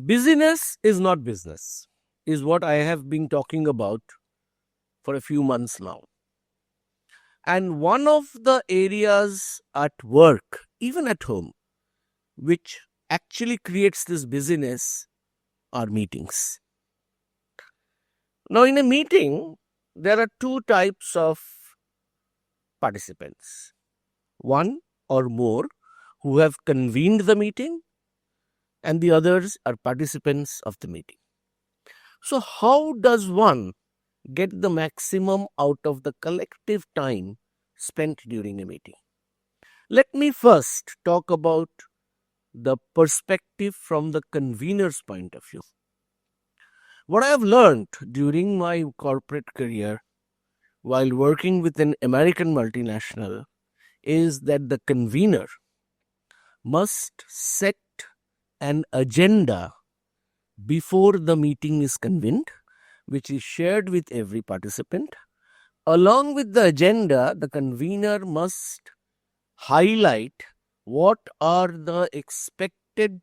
Busyness is not business, is what I have been talking about for a few months now. And one of the areas at work, even at home, which actually creates this busyness are meetings. Now, in a meeting, there are two types of participants. One or more who have convened the meeting, and the others are participants of the meeting. So, how does one get the maximum out of the collective time spent during a meeting? Let me first talk about the perspective from the convener's point of view. What I have learned during my corporate career while working with an American multinational is that the convener must set an agenda before the meeting is convened, which is shared with every participant. Along with the agenda, the convener must highlight what are the expected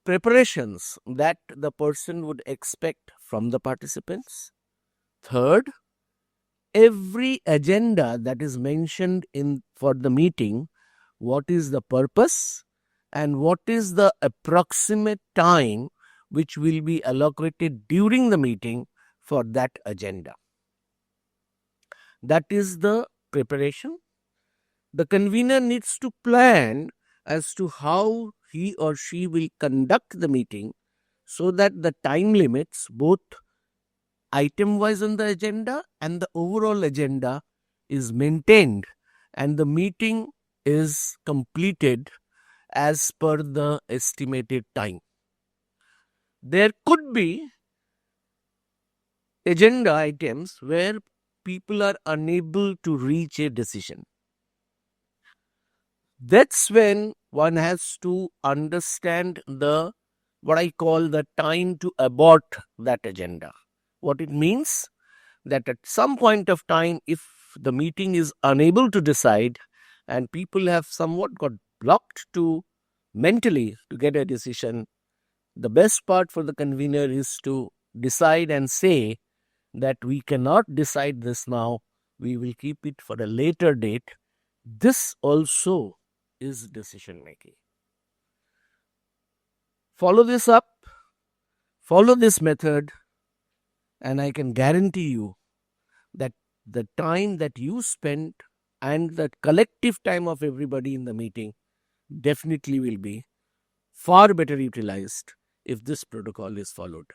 preparations that the person would expect from the participants. Third, every agenda that is mentioned in for the meeting, what is the purpose and what is the approximate time which will be allocated during the meeting for that agenda. That is the preparation. The convener needs to plan as to how he or she will conduct the meeting so that the time limits, both item wise on the agenda and the overall agenda, is maintained and the meeting is completed as per the estimated time. There could be agenda items where people are unable to reach a decision. That's when one has to understand the what I call the time to abort that agenda. What it means that at some point of time, if the meeting is unable to decide and people have somewhat got blocked to mentally to get a decision, the best part for the convener is to decide and say that we cannot decide this now, we will keep it for a later date. This also is decision making. Follow this up, follow this method, and I can guarantee you that the time that you spend and the collective time of everybody in the meeting definitely will be far better utilized if this protocol is followed.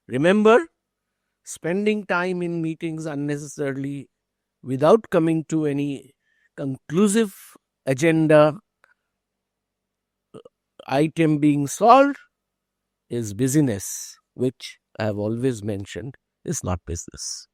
Remember, spending time in meetings unnecessarily without coming to any conclusive agenda item being solved is busyness, which I have always mentioned is not business.